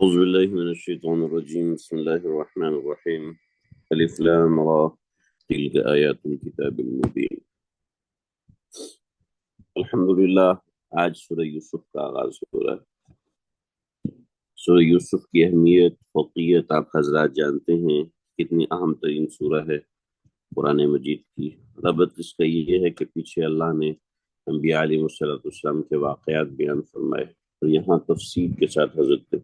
أعوذ بالله من الشيطان الرجيم بسم الله الرحمن الرحيم ألف لام را تلك آيات الكتاب المبين الحمدللہ آج سورہ یوسف کا آغاز ہو رہا ہے۔ سورہ یوسف کی اہمیت فوقیت آپ حضرات جانتے ہیں، کتنی اہم ترین سورہ ہے قرآن مجید کی۔ ربط اس کا یہ ہے کہ پیچھے اللہ نے انبیاء علیہ السلام کے واقعات بیان فرمائے اور یہاں تفصیل کے ساتھ حضرت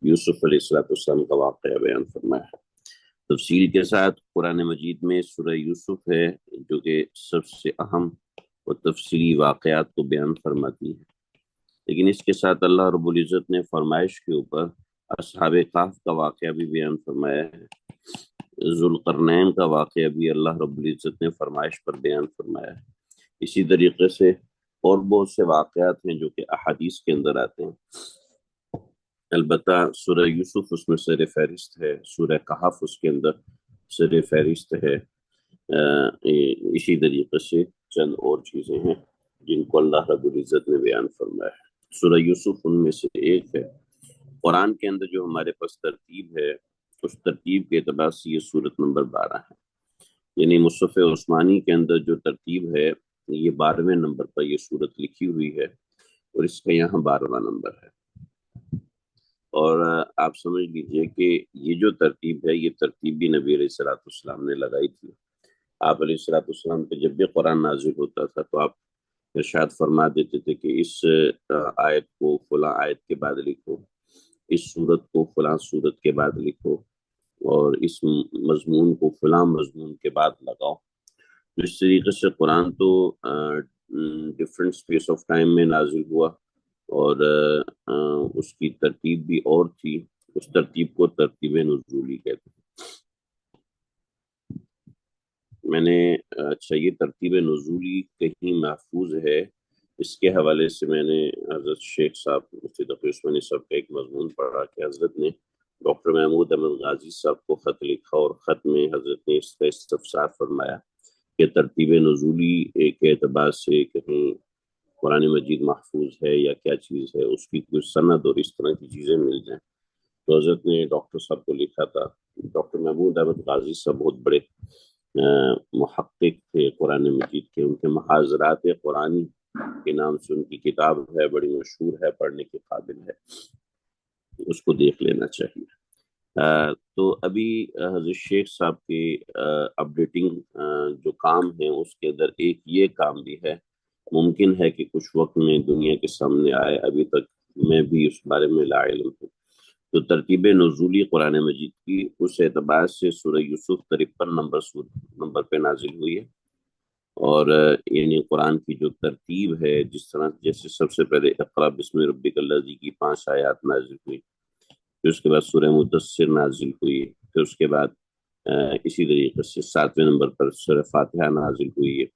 یوسف علیہ السلام کا واقعہ بیان فرمایا ہے۔ تفصیل کے ساتھ قرآن مجید میں سورہ یوسف ہے جو کہ سب سے اہم اور تفصیلی واقعات کو بیان فرماتی ہے، لیکن اس کے ساتھ اللہ رب العزت نے فرمائش کے اوپر اصحاب کہف کا واقعہ بھی بیان فرمایا ہے، ذوالقرنین کا واقعہ بھی اللہ رب العزت نے فرمائش پر بیان فرمایا ہے۔ اسی طریقے سے اور بہت سے واقعات ہیں جو کہ احادیث کے اندر آتے ہیں، البتہ سورہ یوسف اس میں سر فہرست ہے، سورہ کہف اس کے اندر سر فہرست ہے۔ اسی طریقے سے چند اور چیزیں ہیں جن کو اللہ رب العزت نے بیان فرمایا ہے۔ سورہ یوسف ان میں سے ایک ہے۔ قرآن کے اندر جو ہمارے پاس ترتیب ہے، اس ترتیب کے اعتبار سے یہ سورت نمبر 12 ہے، یعنی مصحف عثمانی کے اندر جو ترتیب ہے یہ 12ویں نمبر پر یہ سورت لکھی ہوئی ہے اور اس کا یہاں 12واں نمبر ہے۔ اور آپ سمجھ لیجئے کہ یہ جو ترتیب ہے یہ ترتیب بھی نبی علیہ السلام نے لگائی تھی۔ آپ علیہ السلام پہ جب بھی قرآن نازل ہوتا تھا تو آپ ارشاد فرما دیتے تھے کہ اس آیت کو فلاں آیت کے بعد لکھو، اس سورت کو فلاں سورت کے بعد لکھو، اور اس مضمون کو فلاں مضمون کے بعد لگاؤ۔ اس طریقے سے قرآن تو ڈفرنٹ اسپیس آف ٹائم میں نازل ہوا اور اس کی ترتیب بھی اور تھی، اس ترتیب کو ترتیب نزولی کہتے ہیں۔ میں نے اچھا یہ ترتیب نزولی کہیں محفوظ ہے، اس کے حوالے سے میں نے حضرت شیخ صاحب مفتی تقی عثمانی صاحب کا ایک مضمون پڑھا کہ حضرت نے ڈاکٹر محمود احمد غازی صاحب کو خط لکھا اور خط میں حضرت نے اس کا استفسار فرمایا کہ ترتیب نزولی کے اعتبار سے کہیں قرآن مجید محفوظ ہے یا کیا چیز ہے، اس کی کوئی سند اور اس طرح کی چیزیں مل جائیں۔ تو حضرت نے ڈاکٹر صاحب کو لکھا تھا۔ ڈاکٹر محمود احمد غازی صاحب بہت بڑے محقق تھے قرآن مجید کے، ان کے محاضرات قرآنی کے نام سے ان کی کتاب ہے، بڑی مشہور ہے، پڑھنے کے قابل ہے، اس کو دیکھ لینا چاہیے۔ تو ابھی حضرت شیخ صاحب کے اپڈیٹنگ جو کام ہیں اس کے اندر ایک یہ کام بھی ہے، ممکن ہے کہ کچھ وقت میں دنیا کے سامنے آئے، ابھی تک میں بھی اس بارے میں لا علم ہوں۔ تو ترتیب نزولی قرآن مجید کی اس اعتبار سے سورہ یوسف 53 نمبر پہ نازل ہوئی ہے، اور یعنی قرآن کی جو ترتیب ہے، جس طرح جیسے سب سے پہلے اقرا بسم ربک الذی کی 5 آیات نازل ہوئی، پھر اس کے بعد سورہ مدثر نازل ہوئی، پھر اس کے بعد اسی طریقے سے 7ویں نمبر پر سورہ فاتحہ نازل ہوئی ہے۔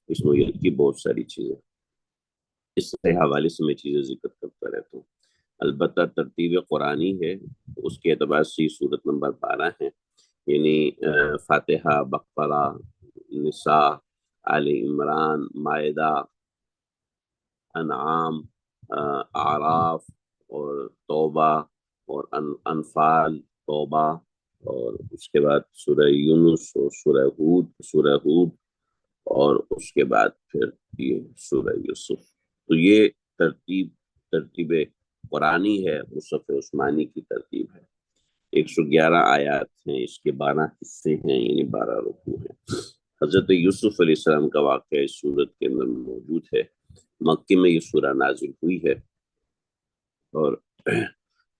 اس میں کی بہت ساری چیزیں، اس سے حوالے سے میں چیزیں ذکر کرتا رہتا ہوں۔ البتہ ترتیب قرآنی ہے، اس کے اعتبار سے سورت نمبر 12 ہے، یعنی فاتحہ، بقرہ، نساء، آل عمران، مائدہ، انعام، اعراف اور توبہ اور انفال، توبہ، اور اس کے بعد سورہ یونس اور سورہ ہود اور اس کے بعد پھر یہ سورہ یوسف۔ تو یہ ترتیب قرآنی ہے، مصحف عثمانی کی ترتیب ہے۔ 111 آیات ہیں، اس کے 12 حصے ہیں، یعنی 12 رکوع ہیں۔ حضرت یوسف علیہ السلام کا واقعہ اس سورت کے اندر موجود ہے۔ مکے میں یہ سورہ نازل ہوئی ہے، اور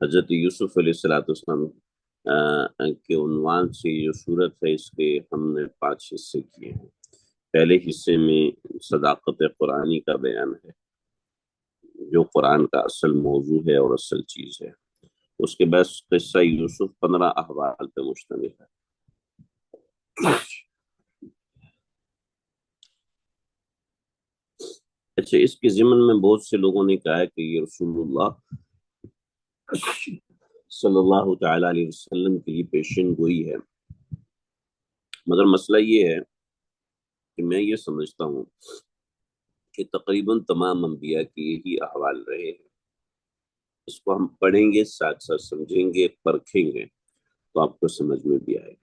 حضرت یوسف علیہ السلام کے عنوان سے جو سورت ہے، اس کے ہم نے 5 حصے کیے ہیں۔ پہلے حصے میں صداقت قرآنی کا بیان ہے، جو قرآن کا اصل موضوع ہے اور اصل چیز ہے۔ اس کے بعد قصہ یوسف 15 احوال پہ مشتمل ہے۔ اچھا، اس کے ضمن میں بہت سے لوگوں نے کہا ہے کہ یہ رسول اللہ صلی اللہ تعالی علیہ وسلم کے لیے پیشن گوئی ہے، مگر مسئلہ یہ ہے کہ میں یہ سمجھتا ہوں کہ تقریباً تمام انبیاء کے یہی احوال رہے ہیں۔ اس کو ہم پڑھیں گے، ساتھ ساتھ سمجھیں گے، پرکھیں گے تو آپ کو سمجھ میں بھی آئے گا۔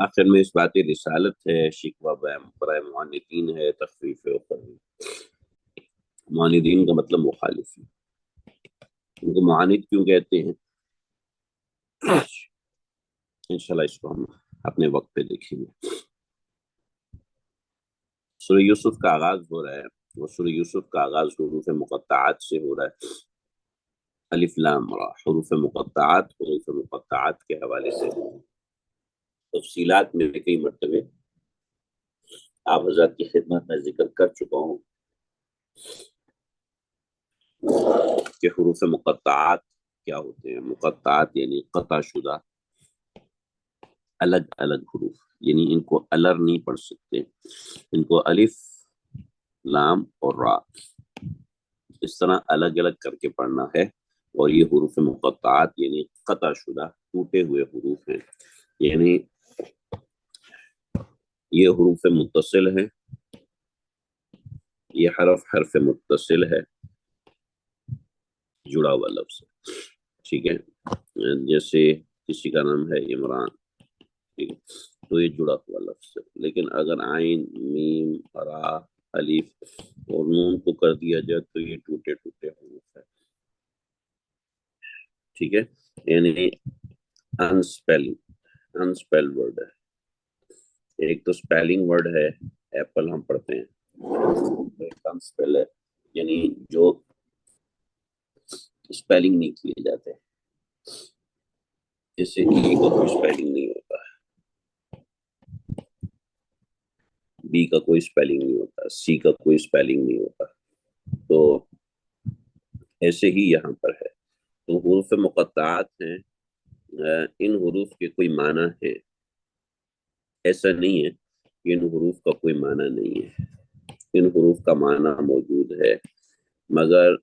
آخر میں اس بات رسالت ہے، شکوہ برائے معاندین ہے، تخفیف اخروی۔ معاندین کا مطلب مخالف ہے، ان کو معاند کیوں کہتے ہیں انشاءاللہ اس کو ہم اپنے وقت پہ دیکھیں گے۔ سورہ یوسف کا آغاز ہو رہا ہے، وہ سورہ یوسف کا آغاز حروف مقطعات سے ہو رہا ہے، الف لام را، حروف مقطعات کے حوالے سے تفصیلات میں کئی مرتبہ آپ حضرات کی خدمت میں ذکر کر چکا ہوں کہ حروف مقطعات کیا ہوتے ہیں۔ مقطعات یعنی قطع شدہ الگ الگ حروف، یعنی ان کو الر نہیں پڑھ سکتے، ان کو الف لام اور را اس طرح الگ الگ کر کے پڑھنا ہے، اور یہ حروف مقطعات یعنی قطع شدہ ٹوٹے ہوئے حروف ہیں، یعنی یہ حروف متصل ہے، یہ حرف متصل ہے، جڑا ہوا لفظ ہے، ٹھیک ہے۔ جیسے کسی کا نام ہے عمران، ٹھیک ہے، تو یہ جڑا ہوا لفظ ہے، لیکن اگر عین، میم، را، الف اور نون کو کر دیا جائے تو یہ ٹوٹے ٹوٹے حروف ہے، ٹھیک ہے، یعنی انسپیل ورڈ ہے۔ ایک تو سپیلنگ ورڈ ہے، ایپل ہم پڑھتے ہیں، ایک انسپیل ہے، یعنی جو سپیلنگ نہیں کیے جاتے، جیسے ای کا کوئی سپیلنگ نہیں ہوتا، بی کا کوئی سپیلنگ نہیں ہوتا، سی کا کوئی سپیلنگ نہیں ہوتا، تو ایسے ہی یہاں پر ہے۔ تو حروف مقطعات ہیں، ان حروف کے کوئی معنی ہے، ایسا نہیں ہے کہ ان حروف کا کوئی معنی نہیں ہے، ان حروف کا معنی موجود ہے، مگر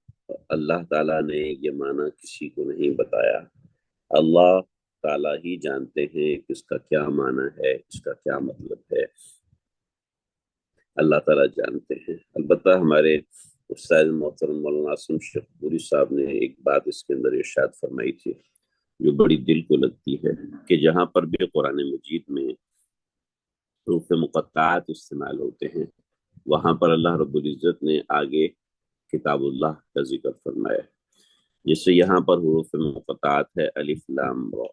اللہ تعالیٰ نے یہ معنی کسی کو نہیں بتایا، اللہ تعالیٰ ہی جانتے ہیں کہ اس کا کیا معنی ہے، اس کا کیا مطلب ہے، اللہ تعالیٰ جانتے ہیں۔ البتہ ہمارے استاد محترم مولانا عاصم شیخ پوری صاحب نے ایک بات اس کے اندر ارشاد فرمائی تھی جو بڑی دل کو لگتی ہے، کہ جہاں پر بھی قرآن مجید میں حروف مقطعات استعمال ہوتے ہیں وہاں پر اللہ رب العزت نے آگے کتاب اللہ کا ذکر فرمایا ہے، جس سے یہاں پر حروف مقطعات ہے الف لام را،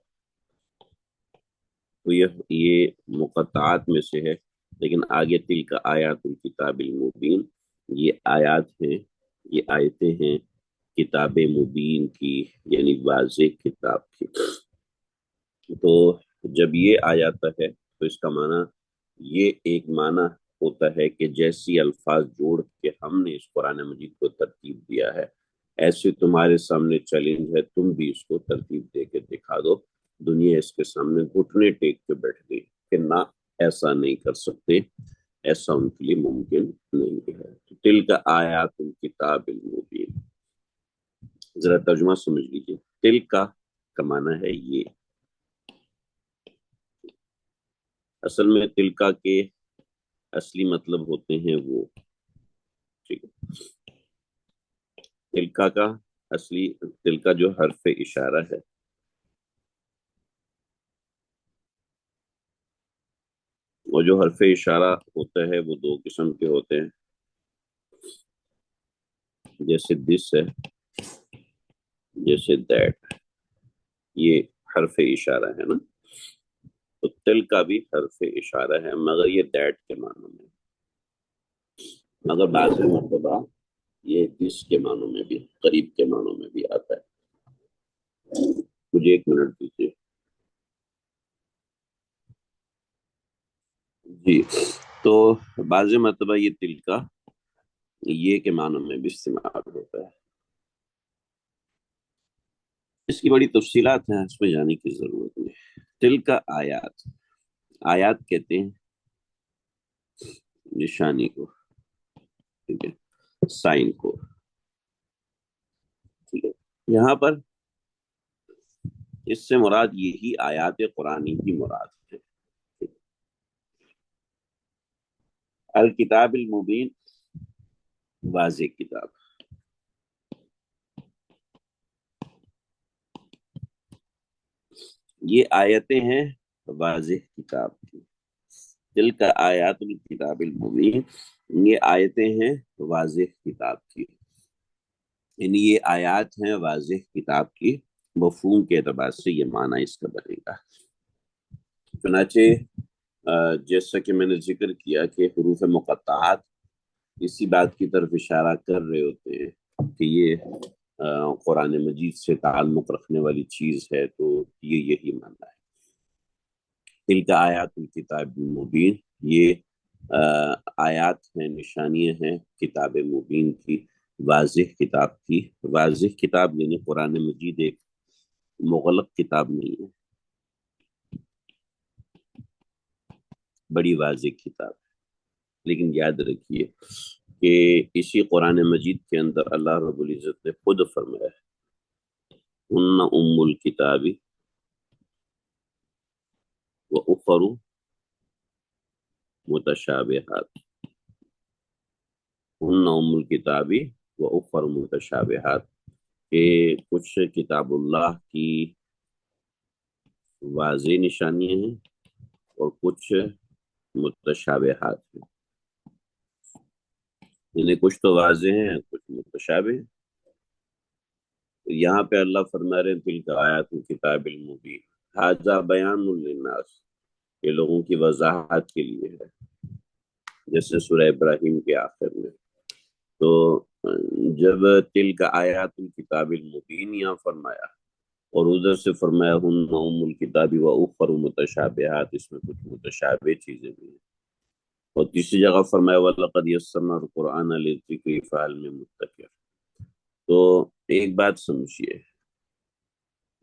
تو یہ مقطعات میں سے ہے، لیکن آگے تلک آیات الکتاب المبین، یہ آیات ہیں، یہ آیتیں ہیں کتاب مبین کی، یعنی واضح کتاب کی۔ تو جب یہ آ جاتا ہے تو اس کا معنی یہ ایک معنی ہوتا ہے کہ جیسی الفاظ جوڑ کے ہم نے اس قرآن مجید کو ترتیب دیا ہے، ایسے تمہارے سامنے چیلنج ہے، تم بھی اس کو ترتیب دے کے دکھا دو۔ دنیا اس کے سامنے گھٹنے ٹیک کے بیٹھ گئی کہ نہ، ایسا نہیں کر سکتے، ایسا ان کے لیے ممکن نہیں ہے۔ تل کا آیات الکتاب المبین، ذرا ترجمہ سمجھ لیجیے، تل کا معنی ہے یہ، اصل میں تلکا کے اصلی مطلب ہوتے ہیں وہ، ٹھیک ہے، تلکا کا اصلی، تلکا جو حرف اشارہ ہے، وہ جو حرف اشارہ ہوتا ہے وہ دو قسم کے ہوتے ہیں، جیسے دس ہے، جیسے دیٹ، یہ حرف اشارہ ہے نا، تو تل کا بھی حرف اشارہ ہے، مگر یہ دیٹ کے معنوں میں، مگر بعض مرتبہ یہ اس کے معنوں میں بھی، قریب کے معنوں میں بھی آتا ہے۔ مجھے ایک منٹ دیجیے جی۔ تو بعض مرتبہ یہ تل کا یہ کے معنوں میں بھی استعمال ہوتا ہے، اس کی بڑی تفصیلات ہیں، اس میں جانے کی ضرورت نہیں۔ تل کا آیات، آیات کہتے ہیں نشانی کو، ٹھیک ہے، سائن کو، ٹھیک ہے، یہاں پر اس سے مراد یہی آیات قرآنی کی مراد ہے۔ الکتاب المبین، واضح کتاب، یہ آیتیں ہیں واضح کتاب کی، دل کا آیات الکتاب المبین، یہ آیتیں ہیں واضح کتاب کی، یعنی یہ آیات ہیں واضح کتاب کی، مفہوم کے اعتبار سے یہ معنی اس کا بنے گا۔ چنانچہ جیسا کہ میں نے ذکر کیا کہ حروف مقطعات اسی بات کی طرف اشارہ کر رہے ہوتے ہیں کہ یہ قرآن مجید سے تعلق رکھنے والی چیز ہے، تو یہ یہی معنی ہے۔ تلک آیات الکتاب المبین، یہ آیات ہیں، نشانیاں ہیں کتاب مبین کی، واضح کتاب کی۔ واضح کتاب یعنی قرآن مجید ایک مغلق کتاب نہیں ہے، بڑی واضح کتاب ہے۔ لیکن یاد رکھیے کہ اسی قرآن مجید کے اندر اللہ رب العزت نے خود فرمایا ہے ان ام الکتاب و اخر متشابہات، ان ام الکتاب و اخر متشابہات، کہ کچھ کتاب اللہ کی واضح نشانیاں ہیں اور کچھ متشابہات ہیں، یعنی کچھ تو واضح ہیں کچھ متشابہ ہیں۔ یہاں پہ اللہ فرما رہے ہیں تلک آیات الکتاب المبین، ھذا بیان للناس، یہ لوگوں کی وضاحت کے لیے ہے، جیسے سورہ ابراہیم کے آخر میں۔ تو جب تلک آیات الکتاب المبین یہاں فرمایا اور ادھر سے فرمایا ہن ام الکتاب و اخر متشابہات، اس میں کچھ متشابہ چیزیں بھی ہیں، اور تیسری جگہ فرمایا وَلَقَدْ يَسَّرْنَا الْقُرْآنَ لِلذِّكْرِ فَهَلْ مِن مُدَّكِرٍ۔ تو ایک بات سمجھیے،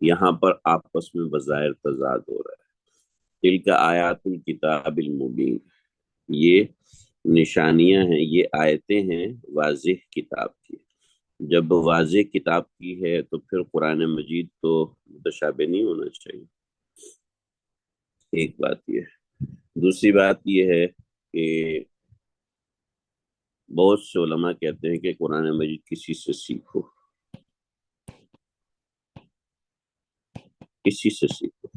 یہاں پر آپس میں بظاہر تضاد ہو رہا ہے۔ تلک آیات الکتاب المبین، یہ نشانیاں ہیں، یہ آیتیں ہیں واضح کتاب کی۔ جب واضح کتاب کی ہے تو پھر قرآن مجید تو متشابہ نہیں ہونا چاہیے، ایک بات یہ ہے۔ دوسری بات یہ ہے کہ بہت سے علماء کہتے ہیں کہ قرآن مجید کسی سے سیکھو، کسی سے سیکھو،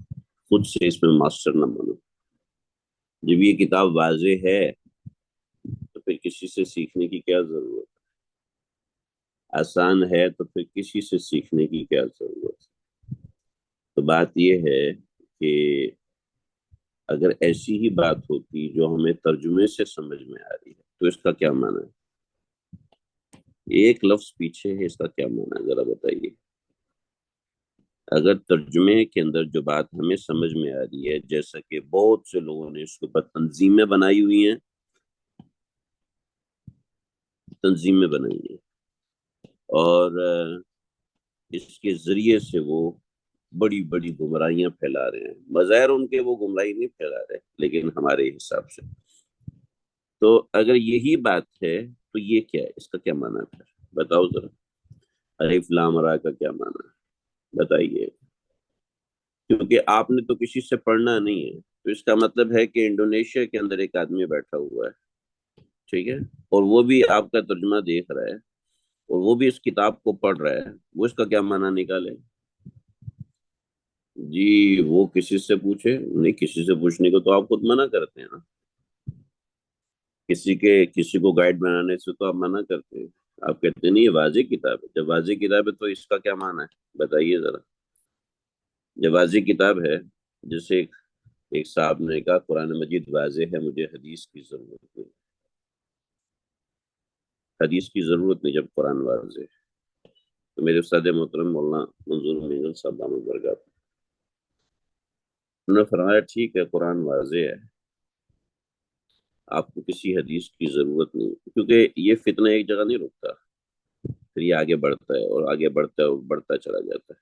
خود سے اس میں ماسٹر نہ بنو۔ جب یہ کتاب واضح ہے تو پھر کسی سے سیکھنے کی کیا ضرورت ہے؟ آسان ہے تو پھر کسی سے سیکھنے کی کیا ضرورت ہے؟ تو بات یہ ہے کہ اگر ایسی ہی بات ہوتی جو ہمیں ترجمے سے سمجھ میں آ رہی ہے تو اس کا کیا معنی ہے؟ ایک لفظ پیچھے ہے، اس کا کیا معنی ہے ذرا بتائیے۔ اگر ترجمے کے اندر جو بات ہمیں سمجھ میں آ رہی ہے، جیسا کہ بہت سے لوگوں نے اس کے اوپر تنظیمیں بنائی ہوئی ہیں، تنظیمیں بنائی ہیں اور اس کے ذریعے سے وہ بڑی بڑی گمراہیاں پھیلا رہے ہیں، بظاہر ان کے وہ گمراہی نہیں پھیلا رہے لیکن ہمارے حساب سے۔ تو اگر یہی بات ہے تو یہ کیا ہے، اس کا کیا معنی ہے؟ بتاؤ ذرا، الف لام را کا کیا معنی ہے بتائیے، کیونکہ آپ نے تو کسی سے پڑھنا نہیں ہے، تو اس کا مطلب ہے کہ انڈونیشیا کے اندر ایک آدمی بیٹھا ہوا ہے، ٹھیک ہے، اور وہ بھی آپ کا ترجمہ دیکھ رہا ہے اور وہ بھی اس کتاب کو پڑھ رہا ہے، وہ اس کا کیا معنی نکالے؟ جی وہ کسی سے پوچھے نہیں، کسی سے پوچھنے کو تو آپ خود منع کرتے ہیں نا، کسی کو گائیڈ بنانے سے تو آپ منع کرتے ہیں، آپ کہتے ہیں نہیں یہ واضح کتاب ہے۔ جب واضح کتاب ہے تو اس کا کیا معنی ہے بتائیے ذرا۔ جب واضح کتاب ہے، جیسے ایک صاحب نے کہا قرآن مجید واضح ہے، مجھے حدیث کی ضرورت نہیں، حدیث کی ضرورت نہیں جب قرآن واضح ہے۔ تو میرے استاد محترم مولانا منظور مینگل صاحب دامت برکات، انہوں نے فرمایا ٹھیک ہے قرآن واضح ہے، آپ کو کسی حدیث کی ضرورت نہیں، کیونکہ یہ فتنہ ایک جگہ نہیں رکتا، پھر یہ آگے بڑھتا ہے اور آگے بڑھتا ہے اور بڑھتا چلا جاتا ہے۔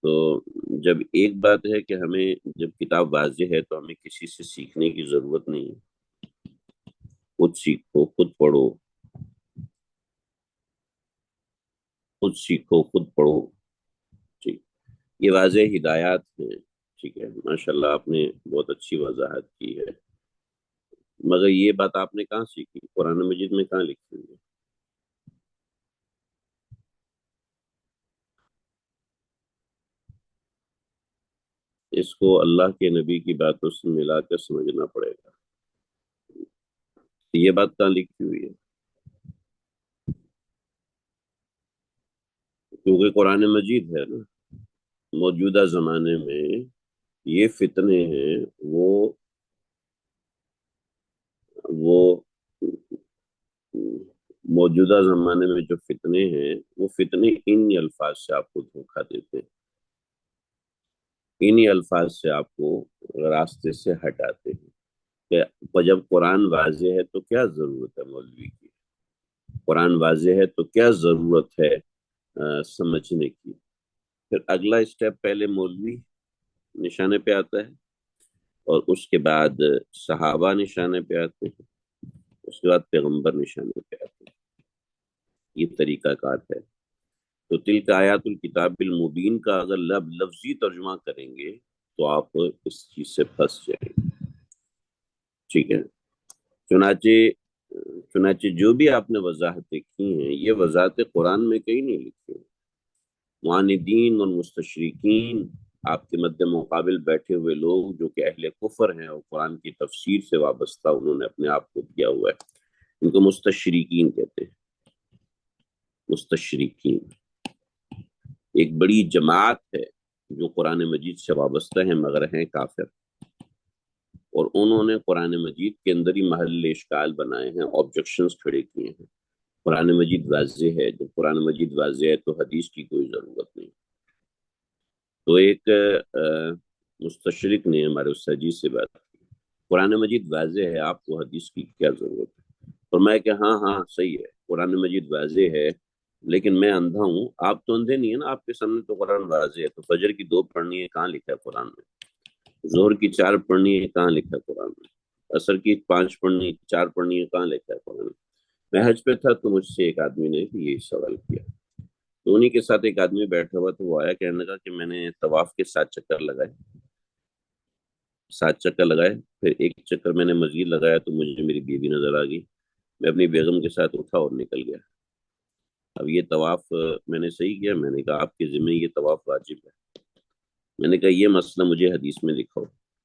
تو جب ایک بات ہے کہ ہمیں جب کتاب واضح ہے تو ہمیں کسی سے سیکھنے کی ضرورت نہیں ہے، خود سیکھو، خود پڑھو، خود سیکھو خود پڑھو، ٹھیک، یہ واضح ہدایات ہیں، ٹھیک ہے، ماشاءاللہ آپ نے بہت اچھی وضاحت کی ہے، مگر یہ بات آپ نے کہاں سیکھی؟ قرآن مجید میں کہاں لکھی ہوئی ہے؟ اس کو اللہ کے نبی کی باتوں سے ملا کر سمجھنا پڑے گا. یہ بات کہاں لکھی ہوئی ہے؟ کیونکہ قرآن مجید ہے نا. موجودہ زمانے میں یہ فتنے ہیں، وہ موجودہ زمانے میں جو فتنے ہیں وہ فتنے انہی الفاظ سے آپ کو دھوکہ دیتے ہیں، انہی الفاظ سے آپ کو راستے سے ہٹاتے ہیں. کہ جب قرآن واضح ہے تو کیا ضرورت ہے مولوی کی؟ قرآن واضح ہے تو کیا ضرورت ہے سمجھنے کی؟ پھر اگلا اسٹیپ پہلے مولوی نشانے پہ آتا ہے، اور اس کے بعد صحابہ نشانے پہ آتے ہیں، اس کے بعد پیغمبر نشانے پہ آتے ہیں. یہ طریقہ کار ہے. تو تلک آیات الکتاب المبین کا اگر لفظی ترجمہ کریں گے تو آپ اس چیز سے پھنس جائیں گے. ٹھیک ہے. چنانچہ چنانچہ جو بھی آپ نے وضاحتیں کی ہیں یہ وضاحتیں قرآن میں کہیں نہیں لکھی ہیں. معاندین اور مستشرقین، آپ کے مد مقابل بیٹھے ہوئے لوگ جو کہ اہل کفر ہیں اور قرآن کی تفسیر سے وابستہ انہوں نے اپنے آپ کو کیا ہوا ہے، ان کو مستشرقین کہتے ہیں. مستشرقین ایک بڑی جماعت ہے جو قرآن مجید سے وابستہ ہیں مگر ہیں کافر، اور انہوں نے قرآن مجید کے اندر ہی محل اشکال بنائے ہیں، آبجیکشنز کھڑے کیے ہیں. قرآن مجید واضح ہے، جب قرآن مجید واضح ہے تو حدیث کی کوئی ضرورت نہیں. تو ایک مستشرق نے ہمارے استاد جی سے بات کی، قرآن مجید واضح ہے، آپ کو حدیث کی کیا ضرورت ہے؟ اور میں کہ ہاں ہاں صحیح ہے، قرآن مجید واضح ہے لیکن میں اندھا ہوں. آپ تو اندھے نہیں ہیں نا، آپ کے سامنے تو قرآن واضح ہے. تو فجر کی 2 پڑھنی ہے، کہاں لکھا ہے قرآن میں؟ ظہر کی 4 پڑھنی ہے، کہاں لکھا ہے قرآن میں؟ عصر کی 5 پڑھنی 4 پڑھنی ہے، کہاں لکھا ہے قرآن میں؟ میں حج پہ تھا تو مجھ سے ایک آدمی نے یہی سوال کیا. تو انہی کے ساتھ ایک آدمی بیٹھا ہوا، تو وہ آیا، کہنے لگا کہ میں نے طواف کے 7 چکر لگائے. 7 چکر لگائے، پھر ایک چکر میں نے مزید لگایا تو مجھے میری بیوی نظر آ گئی. میں اپنی بیگم کے ساتھ اٹھا اور نکل گیا. اب یہ طواف میں نے صحیح کیا؟ میں نے کہا آپ کے ذمہ یہ طواف واجب ہے. میں نے کہا یہ مسئلہ مجھے حدیث میں دکھاؤ،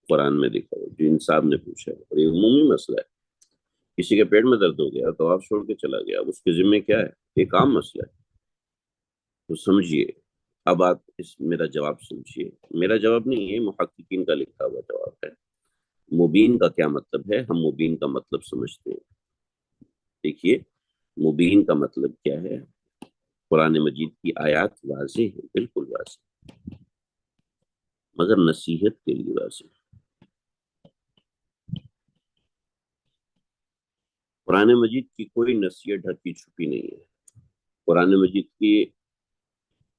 قرآن میں دکھاؤ. جو ان صاحب نے پوچھا ہے، اور یہ عمومی مسئلہ ہے. کسی کے پیٹ میں درد ہو گیا، طواف چھوڑ کے چلا گیا، اب اس کے ذمہ کیا ہے؟ ایک عام مسئلہ ہے. تو سمجھیے. اب آپ میرا جواب سمجھیے. میرا جواب نہیں ہے، محققین کا لکھا ہوا جواب ہے. مبین کا کیا مطلب ہے؟ ہم مبین کا مطلب سمجھتے ہیں. دیکھیے، مبین کا مطلب کیا ہے؟ قرآن مجید کی آیات واضح ہیں، بالکل واضح، مگر نصیحت کے لیے واضح. قرآن مجید کی کوئی نصیحت ڈھکی چھپی نہیں ہے. قرآن مجید کی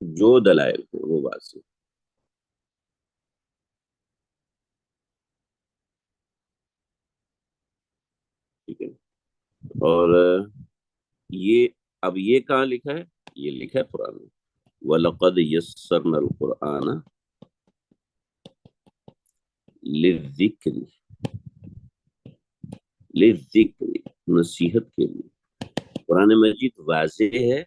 جو دلائل ہیں وہ واضح. ٹھیک ہے. اور یہ اب یہ کہاں لکھا ہے؟ یہ لکھا ہے قرآن میں. وَلَقَدْ يَسَّرْنَا الْقُرْآنَ لِلذِّكْرِ، لِلذِّكْرِ، نصیحت کے لیے. قرآن مجید واضح ہے،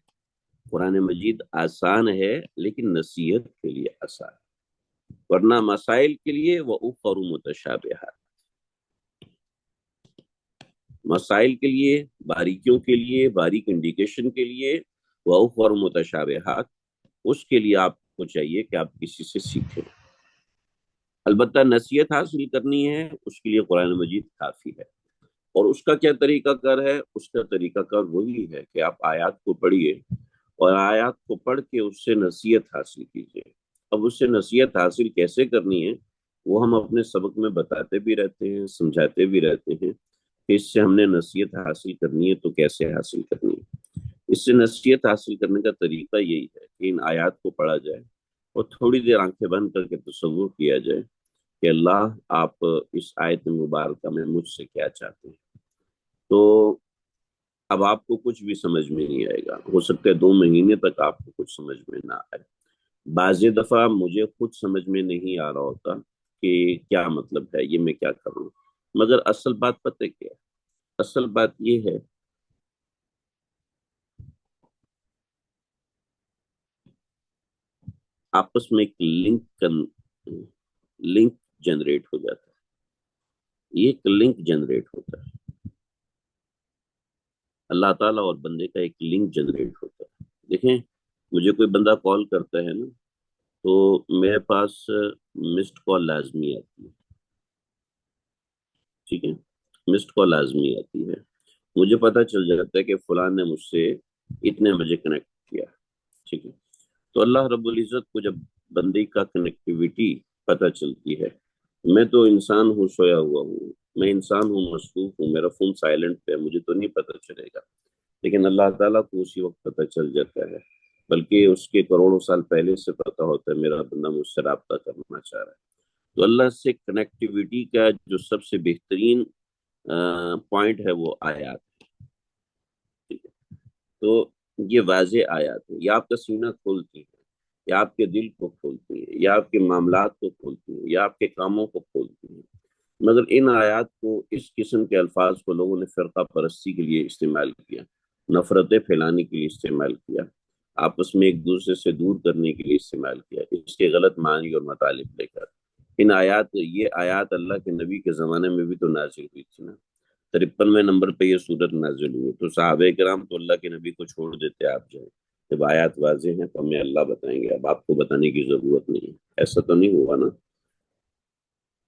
قرآن مجید آسان ہے، لیکن نصیحت کے لیے آسان ہے. ورنہ مسائل کے لیے وَأُخَرُ مُتَشَابِهَاتٌ، مسائل کے لیے، باریکیوں کے لیے، باریک انڈیکیشن کے لیے وَأُخَرُ مُتَشَابِهَاتٌ، اس کے لیے آپ کو چاہیے کہ آپ کسی سے سیکھیں. البتہ نصیحت حاصل کرنی ہے، اس کے لیے قرآن مجید کافی ہے. اور اس کا کیا طریقہ کار ہے؟ اس کا طریقہ کار وہی ہے کہ آپ آیات کو پڑھیے اور آیات کو پڑھ کے اس سے نصیحت حاصل کیجیے. اب اس سے نصیحت حاصل کیسے کرنی ہے وہ ہم اپنے سبق میں بتاتے بھی رہتے ہیں، سمجھاتے بھی رہتے ہیں کہ اس سے ہم نے نصیحت حاصل کرنی ہے تو کیسے حاصل کرنی ہے. اس سے نصیحت حاصل کرنے کا طریقہ یہی ہے کہ ان آیات کو پڑھا جائے اور تھوڑی دیر آنکھیں بند کر کے تصور کیا جائے کہ اللہ آپ اس آیت مبارکہ میں مجھ سے کیا چاہتے ہیں. تو اب آپ کو کچھ بھی سمجھ میں نہیں آئے گا. ہو سکتا ہے 2 مہینے تک آپ کو کچھ سمجھ میں نہ آئے. بعض دفعہ مجھے خود سمجھ میں نہیں آ رہا ہوتا کہ کیا مطلب ہے، یہ میں کیا کروں. مگر اصل بات پتہ کیا ہے؟ اصل بات یہ ہے آپس میں ایک لنک لنک جنریٹ ہو جاتا ہے، یہ ایک لنک جنریٹ ہوتا ہے، اللہ تعالیٰ اور بندے کا ایک لنک جنریٹ ہوتا ہے۔ دیکھیں مجھے کوئی بندہ کال کرتا ہے نا، تو میرے پاس مسڈ کال لازمی آتی ہے، ٹھیک ہے، مسڈ کال لازمی آتی ہے، مجھے پتا چل جاتا ہے کہ فلاں نے مجھ سے اتنے بجے کنیکٹ کیا، ٹھیک ہے۔ تو اللہ رب العزت کو جب بندے کا کنیکٹیویٹی پتہ چلتی ہے، میں تو انسان ہوں، سویا ہوا ہوں، میں انسان ہوں، مصروف ہوں، میرا فون سائلنٹ پہ ہے، مجھے تو نہیں پتہ چلے گا، لیکن اللہ تعالیٰ کو اسی وقت پتہ چل جاتا ہے، بلکہ اس کے کروڑوں سال پہلے سے پتہ ہوتا ہے میرا بندہ مجھ سے رابطہ کرنا چاہ رہا ہے۔ تو اللہ سے کنیکٹیویٹی کا جو سب سے بہترین پوائنٹ ہے وہ آیات، ٹھیک ہے۔ تو یہ واضح آیات ہے، یہ آپ کا سینہ کھولتی ہے، یا آپ کے دل کو کھولتی ہے، یا آپ کے معاملات کو کھولتی ہے، یا آپ کے کاموں کو کھولتی ہے۔ مگر ان آیات کو، اس قسم کے الفاظ کو لوگوں نے فرقہ پرستی کے لیے استعمال کیا، نفرتیں پھیلانے کے لیے استعمال کیا، آپس میں ایک دوسرے سے دور کرنے کے لیے استعمال کیا، اس کے غلط معنی اور مطالب لے کر۔ یہ آیات اللہ کے نبی کے زمانے میں بھی تو نازل ہوئی تھی نا، 53ویں نمبر پہ یہ صورت نازل ہوئی، تو صحابہ کرام تو اللہ کے نبی کو چھوڑ دیتے، آپ جائیں، جب آیات واضح ہیں تو ہمیں اللہ بتائیں گے، اب آپ کو بتانے کی ضرورت نہیں ہے، ایسا تو نہیں ہوا نا۔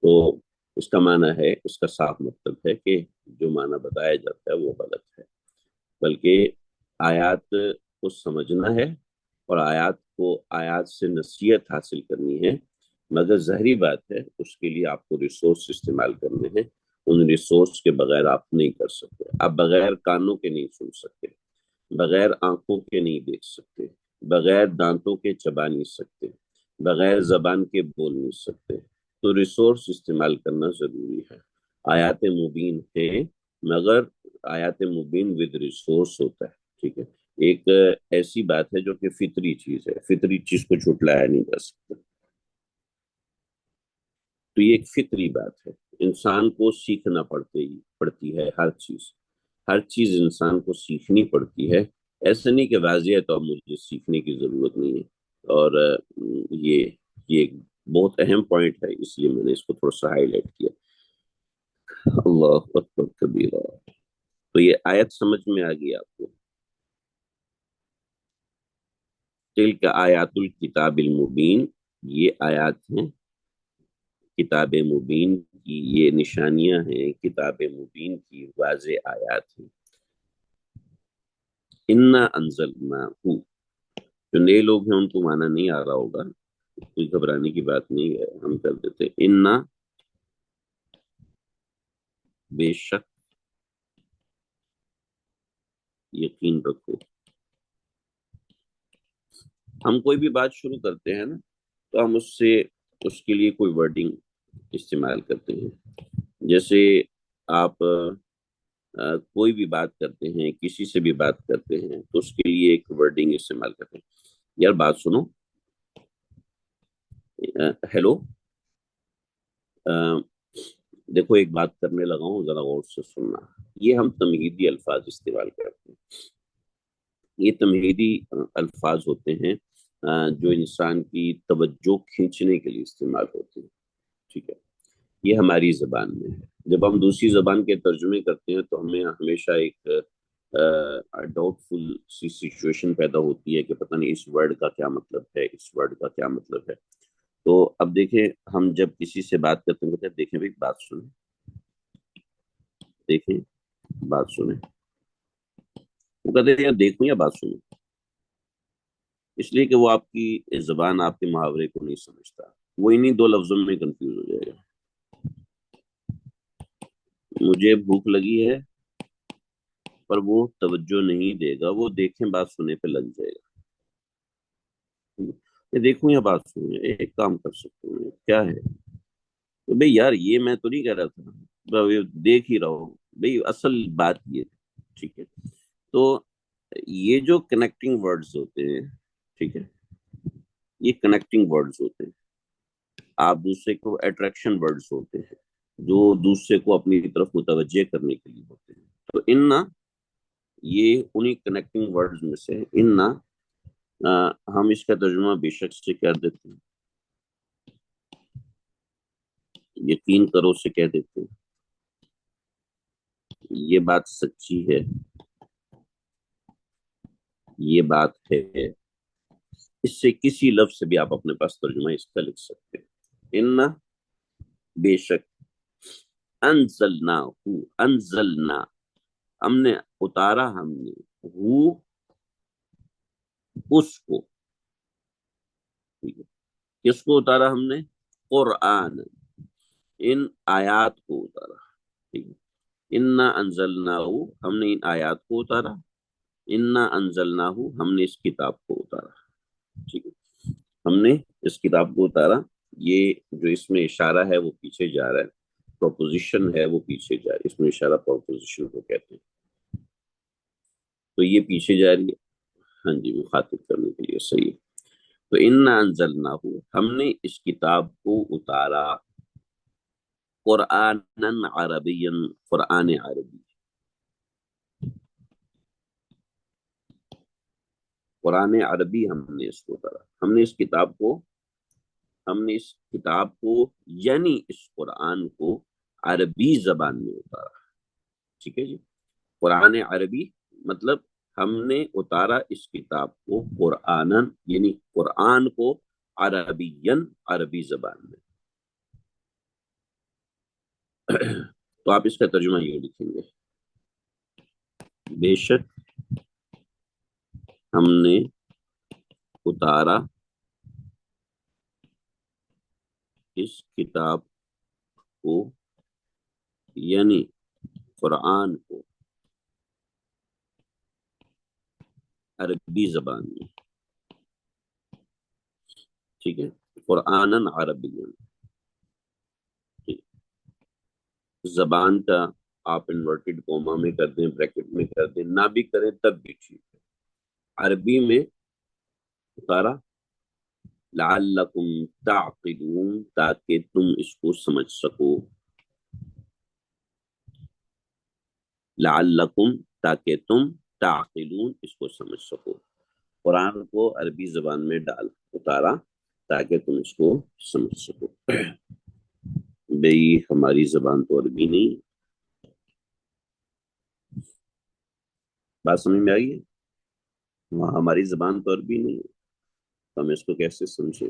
تو اس کا معنی ہے، اس کا صاف مطلب ہے کہ جو معنی بتایا جاتا ہے وہ غلط ہے، بلکہ آیات کو سمجھنا ہے، اور آیات سے نصیحت حاصل کرنی ہے، مگر ظاہری بات ہے اس کے لیے آپ کو ریسورس استعمال کرنے ہیں، ان ریسورس کے بغیر آپ نہیں کر سکتے، آپ بغیر کانوں کے نہیں سن سکتے، بغیر آنکھوں کے نہیں دیکھ سکتے، بغیر دانتوں کے چبا نہیں سکتے، بغیر زبان کے بول نہیں سکتے، تو ریسورس استعمال کرنا ضروری ہے۔ آیات مبین ہے، مگر آیات مبین ود ریسورس ہوتا ہے، ٹھیک ہے۔ ایک ایسی بات ہے جو کہ فطری چیز ہے، فطری چیز کو چھٹلایا نہیں جا سکتا، تو یہ ایک فطری بات ہے، انسان کو سیکھنا پڑتی ہے، ہر چیز انسان کو سیکھنی پڑتی ہے، ایسا نہیں کہ واضح ہے تو اب مجھے سیکھنے کی ضرورت نہیں ہے۔ اور یہ ایک بہت اہم پوائنٹ ہے، اس لیے میں نے اس کو تھوڑا سا ہائی لائٹ کیا۔ اللہ اکبر کبیرہ۔ تو یہ آیت سمجھ میں آ گئی آپ کو؟ تلک آیات الکتاب المبین، یہ آیات ہیں کتاب مبین کی، یہ نشانیاں ہیں کتاب مبین کی، واضح آیات ہیں۔ انا انزلناہ، جو نئے لوگ ہیں ان کو معنی نہیں آ رہا ہوگا، کوئی گھبرانے کی بات نہیں ہے، ہم کر دیتے، انا بے شک، یقین رکھو، ہم کوئی بھی بات شروع کرتے ہیں نا تو ہم اس کے لیے کوئی ورڈنگ استعمال کرتے ہیں، جیسے آپ کوئی بھی بات کرتے ہیں، کسی سے بھی بات کرتے ہیں تو اس کے لیے ایک ورڈنگ استعمال کرتے ہیں، یار بات سنو، ہیلو، دیکھو ایک بات کرنے لگا ہوں، ذرا غور سے سننا، یہ ہم تمہیدی الفاظ استعمال کرتے ہیں، یہ تمہیدی الفاظ ہوتے ہیں جو انسان کی توجہ کھینچنے کے لیے استعمال ہوتے ہیں، ٹھیک ہے، یہ ہماری زبان میں ہے، جب ہم دوسری زبان کے ترجمے کرتے ہیں تو ہمیں ہمیشہ ایک ڈاؤٹ فل سی سچویشن پیدا ہوتی ہے کہ پتہ نہیں اس ورڈ کا کیا مطلب ہے، اس ورڈ کا کیا مطلب ہے۔ تو اب دیکھیں، ہم جب کسی سے بات کرتے ہیں کہتے ہیں دیکھیں بھائی بات سنیں، دیکھیں بات سنیں، وہ کہتے ہیں یار دیکھوں یا بات سنیں، اس لیے کہ وہ آپ کی زبان، آپ کے محاورے کو نہیں سمجھتا، وہ انہی دو لفظوں میں کنفیوز ہو جائے گا، مجھے بھوک لگی ہے، پر وہ توجہ نہیں دے گا، وہ دیکھیں بات سنے پہ لگ جائے گا، یہ دیکھوں یا بات سنیں، ایک کام کر سکتے ہیں کیا ہے، تو بھئی یار یہ میں تو نہیں کہہ رہا تھا، بھئی دیکھ ہی رہو، بھئی اصل بات یہ ہے، ٹھیک ہے۔ تو یہ جو کنیکٹنگ ورڈز ہوتے ہیں، ٹھیک ہے، یہ کنیکٹنگ ورڈز ہوتے ہیں، آپ دوسرے کو اٹریکشن ورڈز ہوتے ہیں جو دوسرے کو اپنی طرف متوجہ کرنے کے لیے ہوتے ہیں، تو اننا یہ انہی کنیکٹنگ ورڈز میں سے اننا، ہم اس کا ترجمہ بے شک سے کر دیتے ہیں، یقین کرو سے کہہ دیتے ہیں یہ بات سچی ہے، یہ بات ہے، اس سے کسی لفظ سے بھی آپ اپنے پاس ترجمہ اس کا لکھ سکتے ہیں۔ ان بے شک، انزلنا انزلنا ہم نے اتارا، ہم نے ہو اس کو، ٹھیک ہے، کس کو اتارا ہم نے؟ قرآن، ان آیات کو اتارا، ٹھیک ہے، انا انزلناہ ہم نے ان آیات کو اتارا، انا انزلناہ ہم نے اس کتاب کو اتارا، ٹھیک ہے، ہم نے اس کتاب کو اتارا۔ یہ جو اس میں اشارہ ہے وہ پیچھے جا رہا ہے، پروپوزیشن ہے وہ پیچھے جا رہی ہے، اس میں اشارہ پروپوزیشن کو کہتے ہیں، تو یہ پیچھے جا رہی ہے، ہاں جی، مخاطب کرنے کے لیے صحیح ہے۔ تو انا انزلناہ ہم نے اس کتاب کو اتارا، قرآن عربی، قرآن عربی، قرآن عربی ہم نے اس کو اتارا، ہم نے اس کتاب کو، ہم نے اس کتاب کو یعنی اس قرآن کو عربی زبان میں اتارا، ٹھیک ہے جی، قرآن عربی مطلب ہم نے اتارا اس کتاب کو قرآن، یعنی قرآن کو عربین، عربی زبان میں۔ تو آپ اس کا ترجمہ یہ لکھیں گے، بے شک ہم نے اتارا اس کتاب کو یعنی قرآن کو عربی زبان میں، ٹھیک ہے، قرآن عربی، زبان کا آپ انورٹڈ کوما میں کر دیں، بریکٹ میں کر دیں، نہ بھی کریں تب بھی ٹھیک ہے، عربی میں اتارا، لعلکم تعقلون تاکہ تم اس کو سمجھ سکو، لعلکم تاکہ تم تعقلون اس کو سمجھ سکو، قرآن کو عربی زبان میں ڈال اتارا تاکہ تم اس کو سمجھ سکو۔ بھئی ہماری زبان تو عربی نہیں، بات سمجھ میں آئی ہے؟ وہاں ہماری زبان تو عربی نہیں ہے، تو ہم اس کو کیسے سمجھیں؟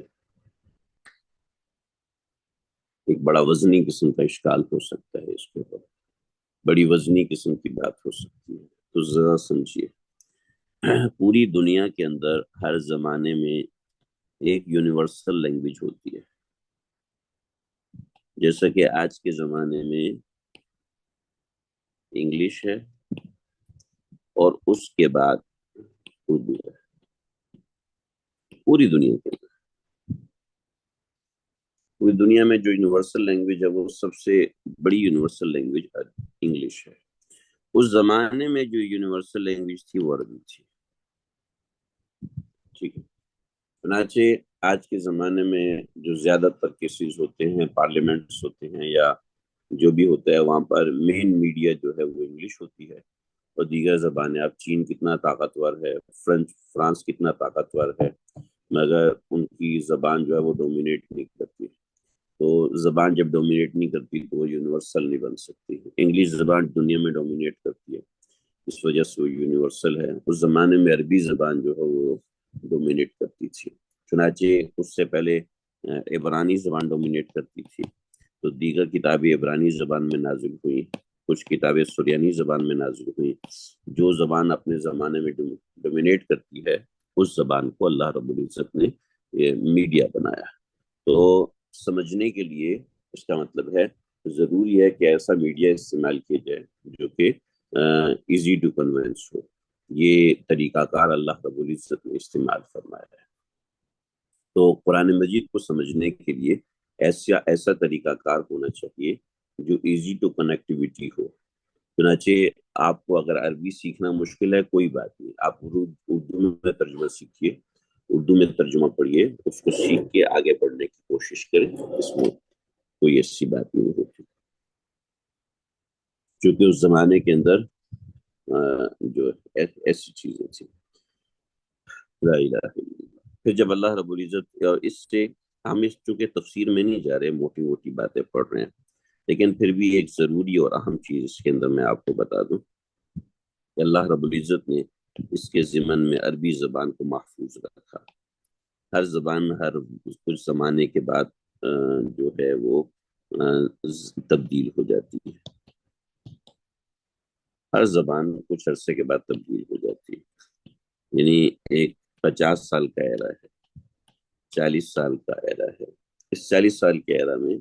ایک بڑا وزنی قسم کا اشکال ہو سکتا ہے، اس کے اوپر بڑی وزنی قسم کی بات ہو سکتی ہے، تو ذرا سمجھیے۔ پوری دنیا کے اندر ہر زمانے میں ایک یونیورسل لینگویج ہوتی ہے، جیسا کہ آج کے زمانے میں انگلش ہے اور اس کے بعد اردو ہے، پوری دنیا کے اندر، پوری دنیا میں جو یونیورسل لینگویج ہے وہ سب سے بڑی یونیورسل لینگویج انگلش ہے۔ اس زمانے میں جو یونیورسل لینگویج تھی وہ عربی تھی، ٹھیک ہے، چنانچہ آج کے زمانے میں جو زیادہ تر کیسز ہوتے ہیں، پارلیمنٹس ہوتے ہیں یا جو بھی ہوتا ہے، وہاں پر مین میڈیا جو ہے وہ انگلش ہوتی ہے، اور دیگر زبانیں، اب چین کتنا طاقتور ہے، فرانس کتنا طاقتور ہے، مگر ان کی زبان جو ہے وہ ڈومینیٹ نہیں کرتی، تو زبان جب ڈومینیٹ نہیں کرتی تو وہ یونیورسل نہیں بن سکتی۔ انگلش زبان دنیا میں ڈومینیٹ کرتی ہے، اس وجہ سے وہ یونیورسل ہے۔ اس زمانے میں عربی زبان جو ہے وہ ڈومینیٹ کرتی تھی، چنانچہ اس سے پہلے عبرانی زبان ڈومینیٹ کرتی تھی، تو دیگر کتابیں عبرانی زبان میں نازل ہوئی، کچھ کتابیں سریانی زبان میں نازل ہوئی۔ جو زبان اپنے زمانے میں ڈومینیٹ کرتی ہے اس زبان کو اللہ رب العزت نے میڈیا بنایا۔ تو سمجھنے کے لیے اس کا مطلب ہے ضروری ہے کہ ایسا میڈیا استعمال کیا جائے جو کہ ایزی ٹو کنوینس ہو، یہ طریقہ کار اللہ رب العزت نے استعمال فرمایا ہے۔ تو قرآن مجید کو سمجھنے کے لیے ایسا طریقہ کار ہونا چاہیے جو ایزی ٹو کنیکٹیویٹی ہو۔ چنانچہ آپ کو اگر عربی سیکھنا مشکل ہے کوئی بات نہیں، آپ اردو میں ترجمہ سیکھیے، اردو میں ترجمہ پڑھیے، اس کو سیکھ کے آگے بڑھنے کی کوشش کریں، اس میں کوئی ایسی بات نہیں ہوتی، کیونکہ اس زمانے کے اندر جو ایسی چیزیں تھیں، لا الہ الا اللہ۔ پھر جب اللہ رب العزت، اور اس سے ہم اس چونکہ تفسیر میں نہیں جا رہے، موٹی موٹی باتیں پڑھ رہے ہیں، لیکن پھر بھی ایک ضروری اور اہم چیز اس کے اندر میں آپ کو بتا دوں کہ اللہ رب العزت نے اس کے ضمن میں عربی زبان کو محفوظ رکھا۔ ہر زبان ہر کچھ زمانے کے بعد جو ہے وہ تبدیل ہو جاتی ہے، ہر زبان کچھ عرصے کے بعد تبدیل ہو جاتی ہے، یعنی ایک 50 سال کا ایرا ہے، 40 سال کا ایرا ہے، اس 40 سال کے ایرا میں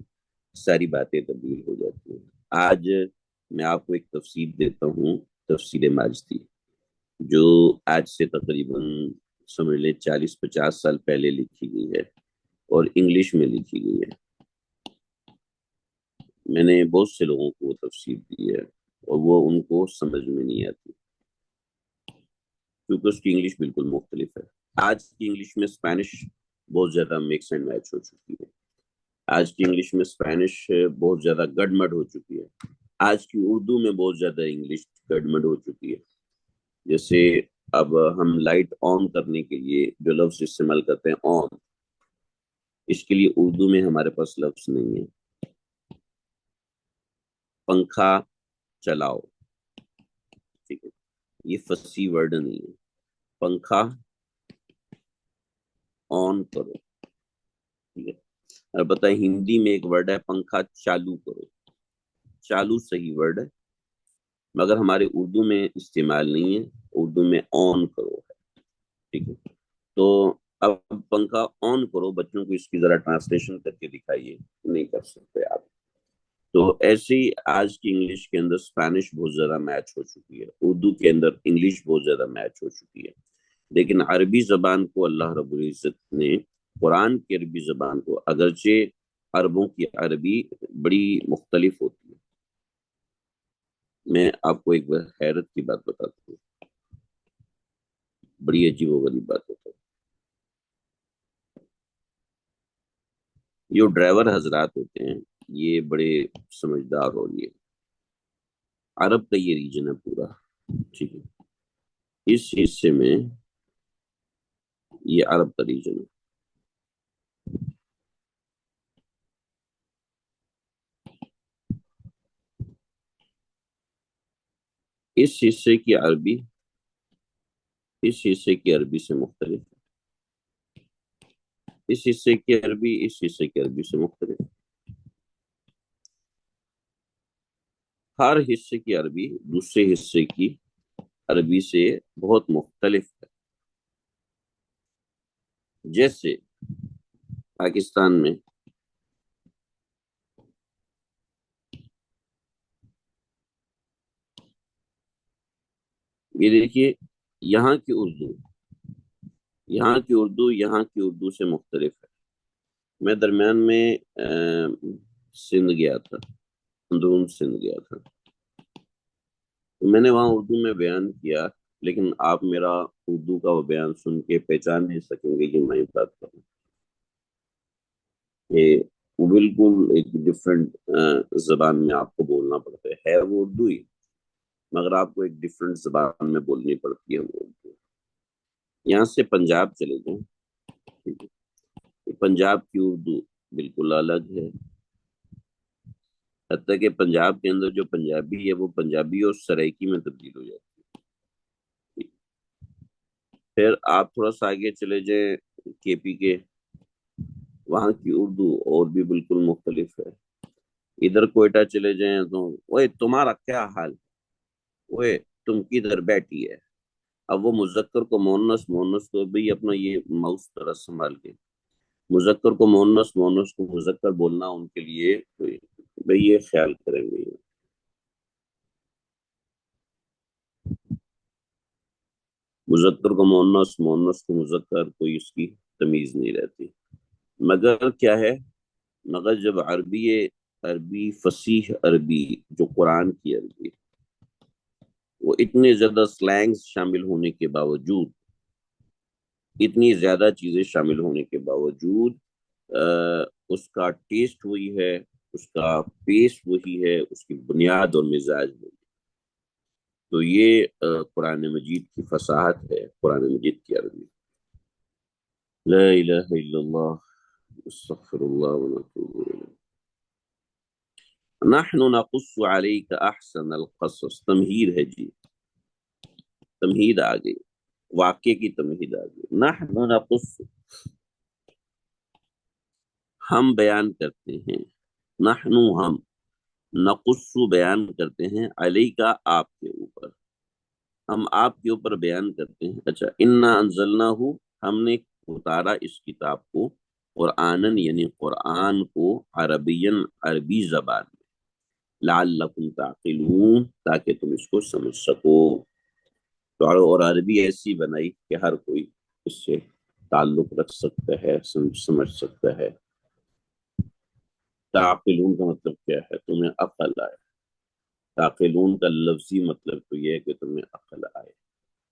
ساری باتیں تبدیل ہو جاتی ہیں۔ آج میں آپ کو ایک تفسیر دیتا ہوں، تفسیر ماجدی، جو آج سے تقریباً سمجھ لیں 40-50 سال پہلے لکھی گئی ہے اور انگلش میں لکھی گئی ہے۔ میں نے بہت سے لوگوں کو وہ تفسیر دی ہے اور وہ ان کو سمجھ میں نہیں آتی، کیونکہ اس کی انگلش بالکل مختلف ہے۔ آج کی انگلش میں اسپینش بہت زیادہ مکس اینڈ میچ ہو چکی ہے، آج کی انگلش میں اسپینش بہت زیادہ گڈمڈ ہو چکی ہے، آج کی اردو میں بہت زیادہ انگلش گڈمڈ ہو چکی ہے۔ جیسے اب ہم لائٹ آن کرنے کے لیے جو لفظ استعمال کرتے ہیں آن، اس کے لیے اردو میں ہمارے پاس لفظ نہیں ہے۔ پنکھا چلاؤ، ٹھیک ہے، یہ فصیح ورڈ نہیں ہے۔ پنکھا آن کرو، ٹھیک ہے۔ البتہ ہندی میں ایک ورڈ ہے پنکھا چالو کرو، چالو صحیح ورڈ ہے، مگر ہمارے اردو میں استعمال نہیں ہے، اردو میں آن کرو ہے، ٹھیک ہے۔ تو اب پنکھا آن کرو، بچوں کو اس کی ذرا ٹرانسلیشن کر کے دکھائیے، نہیں کر سکتے آپ۔ تو ایسے ہی آج کی انگلش کے اندر اسپینش بہت زیادہ میچ ہو چکی ہے، اردو کے اندر انگلش بہت زیادہ میچ ہو چکی ہے، لیکن عربی زبان کو اللہ رب العزت نے، قرآن کی عربی زبان کو، اگرچہ عربوں کی عربی بڑی مختلف ہوتی ہے، میں آپ کو ایک حیرت کی بات بتاتا ہوں، بڑی عجیب و غریب بات ہوتا ہے۔ یہ ڈرائیور حضرات ہوتے ہیں، یہ بڑے سمجھدار اور یہ عرب کا یہ ریجن ہے پورا، ٹھیک ہے، اس حصے میں یہ عرب کا ریجن ہے۔ اس حصے کی عربی اس حصے کی عربی سے مختلف ہے، اس حصے کی عربی اس حصے کی عربی سے مختلف ہے، ہر حصے کی عربی دوسرے حصے کی عربی سے بہت مختلف ہے۔ جیسے پاکستان میں یہ دیکھیے، یہاں کی اردو یہاں کی اردو سے مختلف ہے۔ میں درمیان میں سندھ گیا تھا، اندرون سندھ گیا تھا، میں نے وہاں اردو میں بیان کیا، لیکن آپ میرا اردو کا وہ بیان سن کے پہچان نہیں سکیں گے کہ میں بات کروں، کہ وہ بالکل ایک ڈفرینٹ زبان میں آپ کو بولنا پڑتا ہے وہ اردو ہی، مگر آپ کو ایک ڈفرینٹ زبان میں بولنی پڑتی ہے وہ اردو۔ یہاں سے پنجاب چلے جائیں، ٹھیک ہے، پنجاب کی اردو بالکل الگ ہے، حتیٰ کہ پنجاب کے اندر جو پنجابی ہے وہ پنجابی اور سرائکی میں تبدیل ہو جاتی ہے۔ پھر آپ تھوڑا سا آگے چلے جائیں کے پی کے، وہاں کی اردو اور بھی بالکل مختلف ہے۔ ادھر کوئٹہ چلے جائیں تو اوے تمہارا کیا حال، اوے تم کدھر بیٹھی ہے، اب وہ مذکر کو مونس، مونس کو بھی اپنا یہ ماؤس طرح سنبھال کے، مذکر کو مونس، مونس کو مذکر بولنا ان کے لیے بھئی یہ خیال کریں گے، مذکر کو مونس، مونس کو مذکر، کوئی اس کی تمیز نہیں رہتی۔ مگر کیا ہے، مگر جب عربی فصیح عربی جو قرآن کی عربی، وہ اتنے زیادہ سلینگز شامل ہونے کے باوجود، اتنی زیادہ چیزیں شامل ہونے کے باوجود اس کا ٹیسٹ وہی ہے، اس کا پیس وہی ہے، اس کی بنیاد اور مزاج وہی ہے۔ تو یہ قرآن مجید کی فصاحت ہے، قرآن مجید کی عربی۔ لا الہ الا اللہ استغفر اللہ ونتوب الیہ۔ نحن نقص علیک احسن القصص، تمہید ہے جی، تمہید آ گئی، واقعے کی تمہید آ گئی۔ نحن نقص، ہم بیان کرتے ہیں، نحن ہم، نقص بیان کرتے ہیں، علیک آپ کے اوپر، ہم آپ کے اوپر بیان کرتے ہیں۔ اچھا، انا انزلناہ، ہم نے اتارا اس کتاب کو، قرآنن یعنی قرآن کو، عربین عربی زبان میں، لعلکم تعقلون تاکہ تم اس کو سمجھ سکو۔ تو اور عربی ایسی بنائی کہ ہر کوئی اس سے تعلق رکھ سکتا ہے، سمجھ سکتا ہے۔ تعقلون کا مطلب کیا ہے؟ تمہیں عقل آئے۔ تعقلون کا لفظی مطلب تو یہ ہے کہ تمہیں عقل آئے،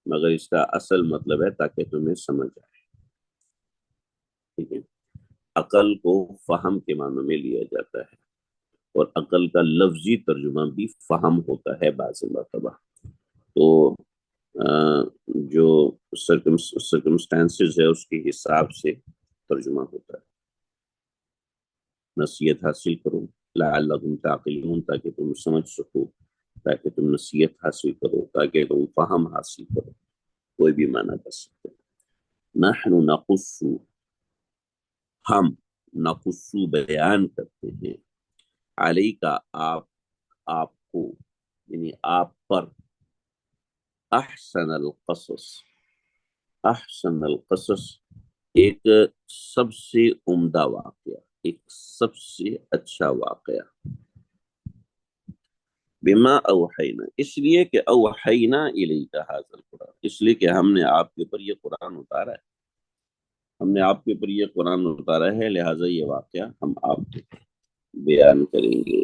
مگر اس کا اصل مطلب ہے تاکہ تمہیں سمجھ آئے، ٹھیک ہے۔ عقل کو فہم کے معنی میں لیا جاتا ہے، اور عقل کا لفظی ترجمہ بھی فہم ہوتا ہے بعض مرتبہ۔ تو جو سرکمسٹانسز ہے اس کے حساب سے ترجمہ ہوتا ہے۔ نصیحت حاصل کرو، لعلکم تعقلون تاکہ تم سمجھ سکو، تاکہ تم نصیحت حاصل کرو، تاکہ تم فہم حاصل کرو، کوئی بھی معنی کر سکتے ہیں۔ نحن نقص، ہم، نقص بیان کرتے ہیں، علیکا آپ کو، یعنی آپ پر، احسن القصص، احسن القصص ایک سب سے عمدہ واقعہ، ایک سب سے اچھا واقعہ، بما اوحینا، اس لیے کہ اوحینا الیک ھذا القرآن، اس لیے کہ ہم نے آپ کے اوپر یہ قرآن اتارا ہے، ہم نے آپ کے اوپر یہ قرآن اتارا ہے، لہٰذا یہ واقعہ ہم آپ کو بیان کریں گے۔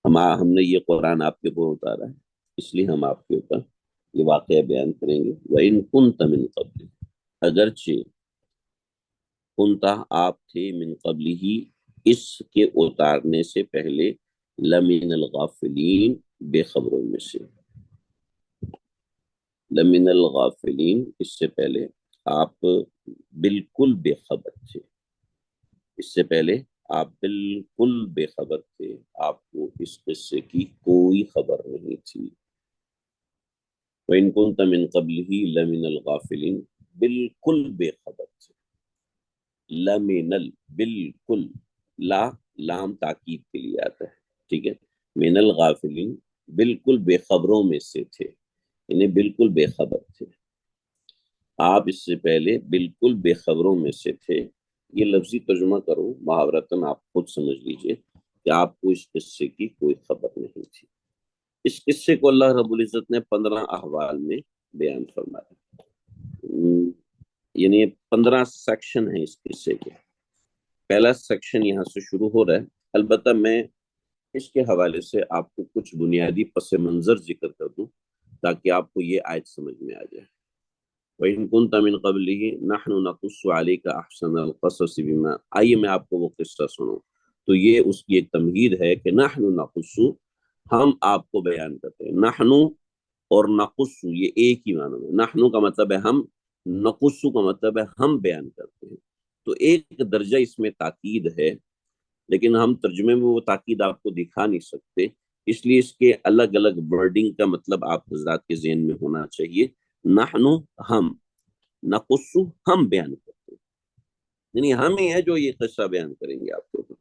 ہم نے یہ قرآن آپ کے اوپر اتارا ہے، اس لیے ہم آپ کے اوپر یہ واقعہ بیان کریں گے۔ وَإِن كُنتَ مِن قَبْلِ، اگرچہ کنتا آپ تھے، من قبل ہی، اس کے اتارنے سے پہلے، لمن الغافلین، بے خبروں میں سے، لمن الغافلین، اس سے پہلے آپ بالکل بے خبر تھے، اس سے پہلے آپ بالکل بے خبر تھے، آپ کو اس قصے کی کوئی خبر نہیں تھی۔ وَإِن كُنتَ مِن قَبْلِهِ لَمِنَ الْغَافِلِينَ، بالکل بے خبر تھے، لمن بالکل، لا لام تاکید کے لیے آتا ہے، ٹھیک ہے، من الغافلین، بالکل بے خبروں میں سے تھے، یعنی بالکل بے خبر تھے، آپ اس سے پہلے بالکل بے خبروں میں سے تھے۔ یہ لفظی ترجمہ کرو، محاورتاً آپ خود سمجھ لیجئے کہ آپ کو اس قصے کی کوئی خبر نہیں تھی۔ اس قصے کو اللہ رب العزت نے 15 احوال میں بیان فرمایا، یعنی 15 سیکشن ہیں اس قصے کے۔ پہلا سیکشن یہاں سے شروع ہو رہا ہے، البتہ میں اس کے حوالے سے آپ کو کچھ بنیادی پس منظر ذکر کر دوں تاکہ آپ کو یہ آیت سمجھ میں آ جائے۔ وَإِن كُنتَ مِن قَبْلِهِ نَحْنُ نَقُصُّ عَلَيْكَ أَحْسَنَ الْقَصَصِ بِمَا، آئیے میں آپ کو وہ قصہ سنوں۔ تو یہ اس کی ایک تمہید ہے کہ نحن نقص، ہم آپ کو بیان کرتے ہیں، نحن اور نقص یہ ایک ہی معنی ہے، نحن کا مطلب ہے ہم، نقص کا مطلب ہے ہم بیان کرتے ہیں، تو ایک درجہ اس میں تاکید ہے، لیکن ہم ترجمے میں وہ تاکید آپ کو دکھا نہیں سکتے، اس لیے اس کے الگ الگ ورڈنگ کا مطلب آپ حضرات کے ذہن میں ہونا چاہیے۔ نحن ہم، نقص ہم بیان کرتے ہیں، یعنی ہم ہی ہے جو یہ قصہ بیان کریں گے آپ کے اوپر،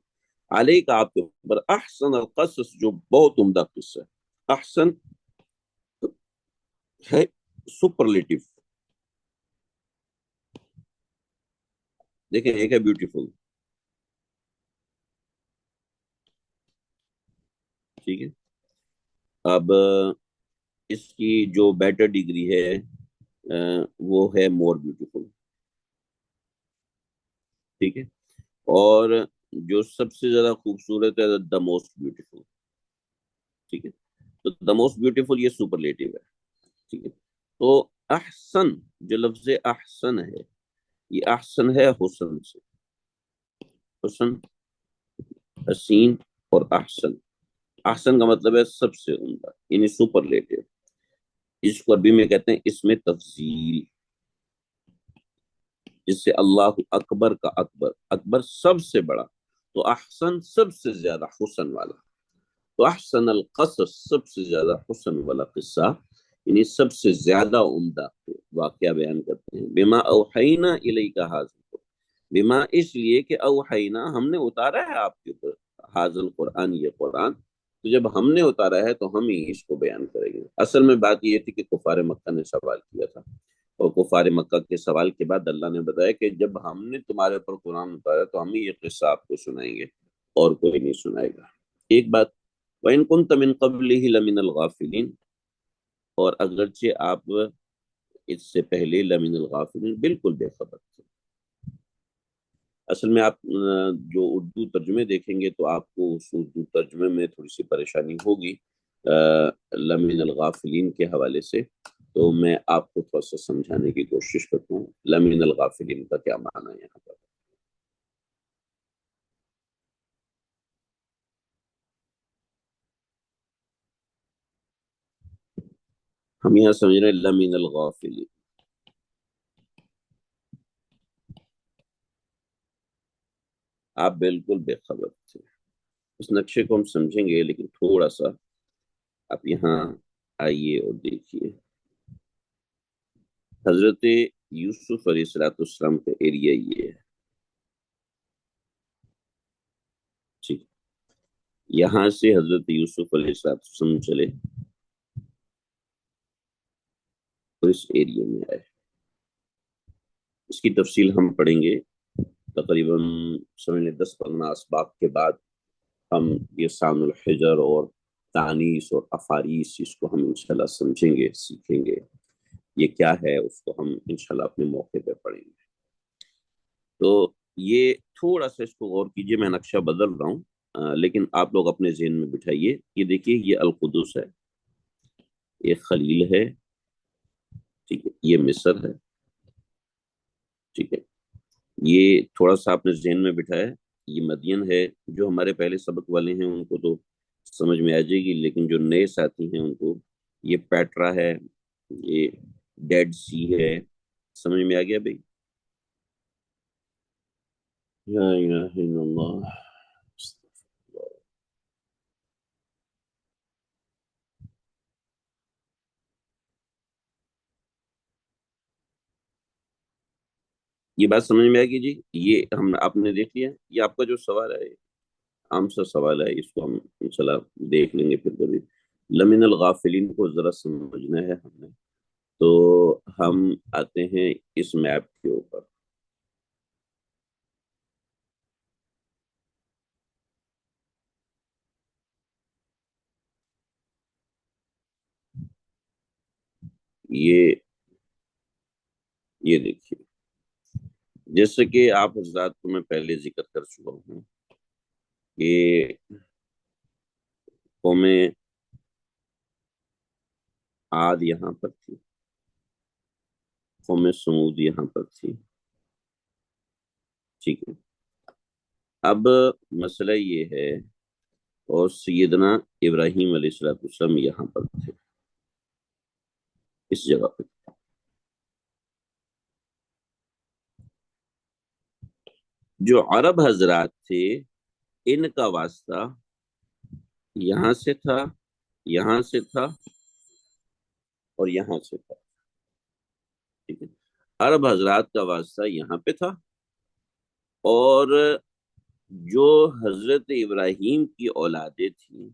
علیہ کا آپ کے اوپر، احسن القصص جو بہت عمدہ قصہ ہے، احسن ہے سپرلیٹو، دیکھیں ایک ہے بیوٹیفل، ٹھیک ہے، اب اس کی جو بیٹر ڈگری ہے وہ ہے مور بیوٹیفل، ٹھیک ہے، اور جو سب سے زیادہ خوبصورت ہے دا موسٹ بیوٹیفل، ٹھیک ہے، تو دا موسٹ بیوٹیفل یہ سپرلیٹو ہے، ٹھیک ہے۔ تو احسن، جو لفظ احسن ہے، یہ احسن ہے حسن سے، حسن، حسین اور احسن، احسن کا مطلب ہے سب سے عمدہ، یعنی سپرلیٹو، اس کو عربی میں کہتے ہیں اس میں تفضیل، جس سے اللہ اکبر کا اکبر، اکبر سب سے بڑا، تو احسن سب سے زیادہ حسن والا، تو احسن القصص سب سے زیادہ حسن والا قصہ، یعنی سب سے زیادہ عمدہ واقعہ بیان کرتے ہیں۔ بما اوحینا الیک ھذا، بما اس لیے کہ اوحینا ہم نے اتارا ہے آپ کے اوپر، ھذا القرآن یہ قرآن، تو جب ہم نے اتارا ہے تو ہم ہی اس کو بیان کریں گے۔ اصل میں بات یہ تھی کہ کفار مکہ نے سوال کیا تھا، اور کفار مکہ کے سوال کے بعد اللہ نے بتایا کہ جب ہم نے تمہارے اوپر قرآن اتارا تو ہم ہی یہ قصہ آپ کو سنائیں گے، اور کوئی نہیں سنائے گا۔ ایک بات، وَإِن كُنتَ مِن قَبْلِهِ لَمِنَ الْغَافِلِينَ، اور اگرچہ آپ اس سے پہلے لمن الغافلین بالکل بے خبر تھے۔ اصل میں آپ جو اردو ترجمے دیکھیں گے تو آپ کو اس اردو ترجمے میں تھوڑی سی پریشانی ہوگی لمن الغافلین کے حوالے سے، تو میں آپ کو تھوڑا سا سمجھانے کی کوشش کرتا ہوں لمن الغافلین کا کیا معنی ہے یہاں پر۔ ہم یہاں سمجھ رہے ہیں لمن الغافلین، آپ بالکل بے خبر تھے۔ اس نقشے کو ہم سمجھیں گے، لیکن تھوڑا سا آپ یہاں آئیے اور دیکھیے۔ حضرت یوسف علیہ السلام کا ایریا یہ ہے، ٹھیک، یہاں سے حضرت یوسف علیہ السلام چلے اور اس ایریا میں آئے۔ اس کی تفصیل ہم پڑھیں گے تقریباً سمجھ لیں 10-15 اسباق کے بعد۔ ہم یہ سام الحجر اور تانیس اور افاریس، اس کو ہم انشاءاللہ سمجھیں گے، سیکھیں گے یہ کیا ہے، اس کو ہم انشاءاللہ اپنے موقع پہ پڑھیں گے۔ تو یہ تھوڑا سا اس کو غور کیجئے، میں نقشہ بدل رہا ہوں لیکن آپ لوگ اپنے ذہن میں بٹھائیے۔ یہ دیکھیے، یہ القدس ہے، یہ خلیل ہے، ٹھیک ہے، یہ مصر ہے، ٹھیک ہے، یہ تھوڑا سا آپ نے ذہن میں بٹھایا، یہ مدین ہے۔ جو ہمارے پہلے سبق والے ہیں ان کو تو سمجھ میں آ جائے گی، لیکن جو نئے ساتھی ہیں ان کو یہ پیٹرا ہے، یہ ڈیڈ سی ہے، سمجھ میں آ گیا بھائی؟ لا الہ الا اللہ۔ یہ بات سمجھ میں آئے گی جی؟ یہ ہم آپ نے دیکھ لیا، یہ آپ کا جو سوال ہے عام سا سوال ہے، اس کو ہم انشاءاللہ دیکھ لیں گے پھر کبھی۔ لمن الغافلین کو ذرا سمجھنا ہے ہم نے، تو ہم آتے ہیں اس میپ کے اوپر۔ یہ دیکھیے، جیسے کہ آپ حضرات کو میں پہلے ذکر کر چکا ہوں کہ قوم عاد یہاں پر تھی، قوم سمود یہاں پر تھی، ٹھیک ہے۔ اب مسئلہ یہ ہے، اور سیدنا ابراہیم علیہ السلام یہاں پر تھے، اس جگہ پہ۔ جو عرب حضرات تھے ان کا واسطہ یہاں سے تھا، یہاں سے تھا، اور یہاں سے تھا، ٹھیک ہے۔ عرب حضرات کا واسطہ یہاں پہ تھا، اور جو حضرت ابراہیم کی اولادیں تھیں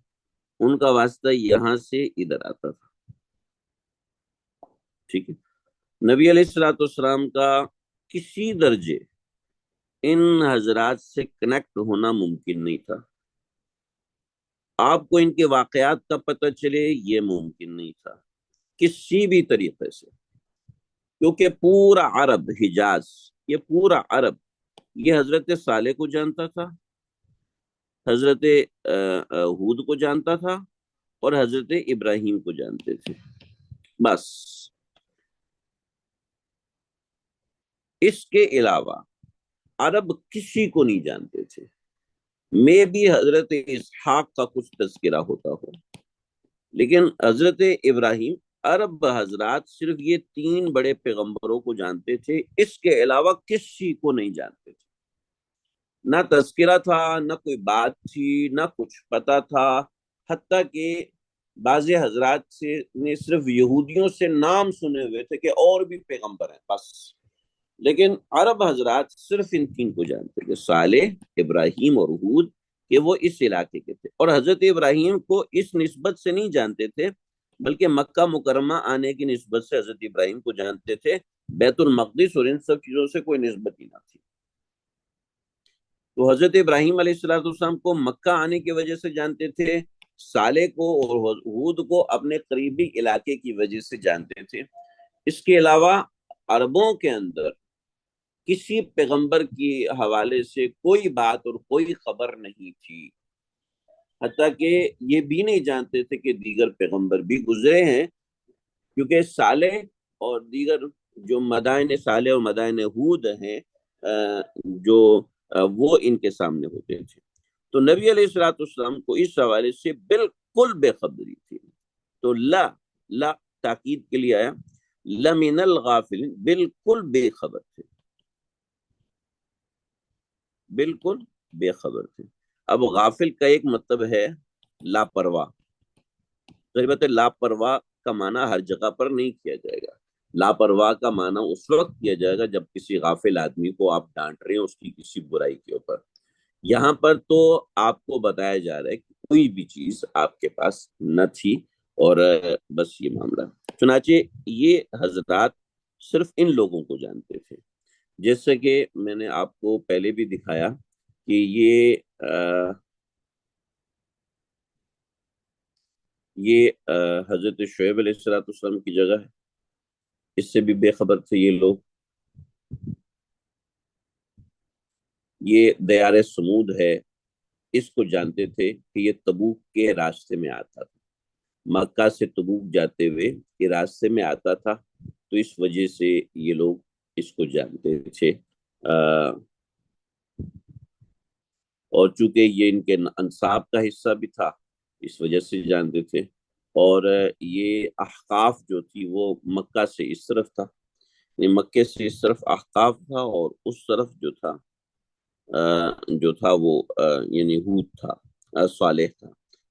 ان کا واسطہ یہاں سے ادھر آتا تھا، ٹھیک ہے۔ نبی علیہ الصلوۃ والسلام کا کسی درجے ان حضرات سے کنیکٹ ہونا ممکن نہیں تھا، آپ کو ان کے واقعات کا پتہ چلے یہ ممکن نہیں تھا کسی بھی طریقے سے، کیونکہ پورا عرب حجاز، یہ پورا عرب یہ حضرت صالح کو جانتا تھا، حضرت ہود کو جانتا تھا، اور حضرت ابراہیم کو جانتے تھے، بس۔ اس کے علاوہ عرب کسی کو نہیں جانتے تھے، میں بھی حضرت اسحاق کا کچھ تذکرہ ہوتا ہو، لیکن حضرت ابراہیم عرب حضرات صرف یہ 3 بڑے پیغمبروں کو جانتے تھے، اس کے علاوہ کسی کو نہیں جانتے تھے، نہ تذکرہ تھا، نہ کوئی بات تھی، نہ کچھ پتا تھا، حتیٰ کہ بعض حضرات سے نے صرف یہودیوں سے نام سنے ہوئے تھے کہ اور بھی پیغمبر ہیں بس، لیکن عرب حضرات صرف ان 3 کو جانتے تھے، صالح، ابراہیم اور ہود، کہ وہ اس علاقے کے تھے، اور حضرت ابراہیم کو اس نسبت سے نہیں جانتے تھے، بلکہ مکہ مکرمہ آنے کی نسبت سے حضرت ابراہیم کو جانتے تھے، بیت المقدس اور ان سب چیزوں سے کوئی نسبت ہی نہ تھی۔ تو حضرت ابراہیم علیہ السلام کو مکہ آنے کی وجہ سے جانتے تھے، صالح کو اور ہود کو اپنے قریبی علاقے کی وجہ سے جانتے تھے۔ اس کے علاوہ عربوں کے اندر کسی پیغمبر کی حوالے سے کوئی بات اور کوئی خبر نہیں تھی، حتیٰ کہ یہ بھی نہیں جانتے تھے کہ دیگر پیغمبر بھی گزرے ہیں، کیونکہ صالح اور دیگر جو مدائن صالح اور مدائن ہود ہیں جو وہ ان کے سامنے ہوتے تھے۔ تو نبی علیہ السلام کو اس حوالے سے بالکل بے خبری تھی۔ تو لا تاکید کے لیے آیا، لمن الغافلین، بالکل بے خبر تھے، بالکل بے خبر تھے۔ اب غافل کا ایک مطلب ہے لاپرواہ، ظاہر بات ہے لاپرواہ کا معنی ہر جگہ پر نہیں کیا جائے گا، لاپرواہ کا معنی اس وقت کیا جائے گا جب کسی غافل آدمی کو آپ ڈانٹ رہے ہیں اس کی کسی برائی کے اوپر۔ یہاں پر تو آپ کو بتایا جا رہا ہے کہ کوئی بھی چیز آپ کے پاس نہ تھی، اور بس یہ معاملہ۔ چنانچہ یہ حضرات صرف ان لوگوں کو جانتے تھے، جیسے کہ میں نے آپ کو پہلے بھی دکھایا کہ یہ حضرت شعیب علیہ السلام کی جگہ ہے، اس سے بھی بے خبر تھے یہ لوگ۔ یہ دیار سمود ہے، اس کو جانتے تھے کہ یہ تبوک کے راستے میں آتا تھا، مکہ سے تبوک جاتے ہوئے یہ راستے میں آتا تھا، تو اس وجہ سے یہ لوگ اس کو جانتے تھے، اور چونکہ یہ ان کے انصاب کا حصہ بھی تھا اس وجہ سے جانتے تھے، اور یہ احقاف جو تھی وہ مکہ سے اس طرف تھا، یعنی مکے سے اس طرف احقاف تھا، اور اس طرف جو تھا وہ یعنی ہود تھا، صالح تھا،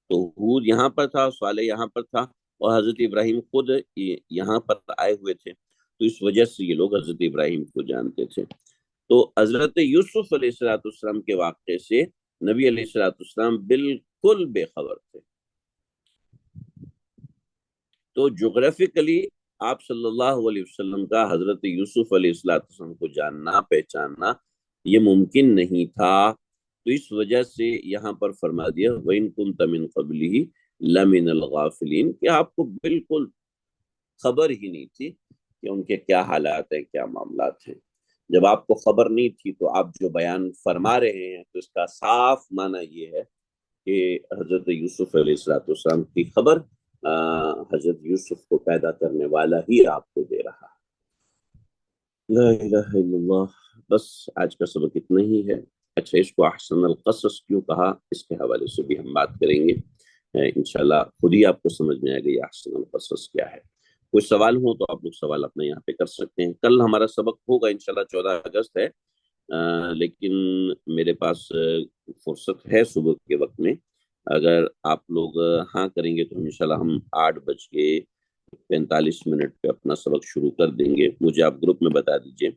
تو ہود یہاں پر تھا، صالح یہاں پر تھا، اور حضرت ابراہیم خود یہاں پر آئے ہوئے تھے، تو اس وجہ سے یہ لوگ حضرت ابراہیم کو جانتے تھے۔ تو حضرت یوسف علیہ السلام کے واقعے سے نبی علیہ السلام بالکل بے خبر تھے۔ تو جغرافیکلی آپ صلی اللہ علیہ وسلم کا حضرت یوسف علیہ السلام کو جاننا، پہچاننا یہ ممکن نہیں تھا، تو اس وجہ سے یہاں پر فرما دیا وَإِن كُنْتَ مِن قَبْلِهِ لَمِنَ الْغَافِلِينَ، کہ آپ کو بالکل خبر ہی نہیں تھی کہ ان کے کیا حالات ہیں، کیا معاملات ہیں۔ جب آپ کو خبر نہیں تھی تو آپ جو بیان فرما رہے ہیں تو اس کا صاف معنی یہ ہے کہ حضرت یوسف علیہ السلام کی خبر حضرت یوسف کو پیدا کرنے والا ہی آپ کو دے رہا ہے۔ لا الہ الا اللہ۔ بس آج کا سبق اتنا ہی ہے۔ اچھا، اس کو احسن القصص کیوں کہا، اس کے حوالے سے بھی ہم بات کریں گے، انشاءاللہ خود ہی آپ کو سمجھ میں آئے گا یہ احسن القصص کیا ہے۔ کوئی سوال ہو تو آپ لوگ سوال اپنے یہاں پہ کر سکتے ہیں۔ کل ہمارا سبق ہوگا انشاءاللہ 14 اگست ہے، لیکن میرے پاس فرصت ہے صبح کے وقت میں، اگر آپ لوگ ہاں کریں گے تو انشاءاللہ ہم 8:45 پہ اپنا سبق شروع کر دیں گے۔ مجھے آپ گروپ میں بتا دیجئے،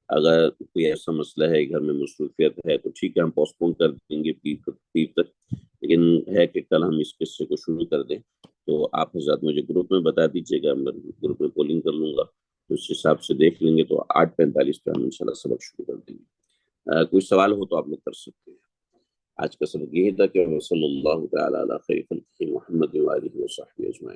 اگر کوئی ایسا مسئلہ ہے گھر میں مصروفیت ہے تو ٹھیک ہے، ہم پوسٹ پون کر دیں گے پیر تک، لیکن ہے کہ کل ہم اس قصے کو شروع کر دیں، تو آپ حضرات مجھے گروپ میں بتا دیجئے گا، میں گروپ میں پولنگ کر لوں گا، تو اس حساب سے دیکھ لیں گے، تو 8:45 پہ ہم انشاءاللہ سبق شروع کر دیں گے۔ کوئی سوال ہو تو آپ لوگ کر سکتے ہیں۔ آج کا سبق یہی تھا کہ صلی اللہ تعالی علی خیر خلقہ محمد و آلہ و صحبہ اجمعین۔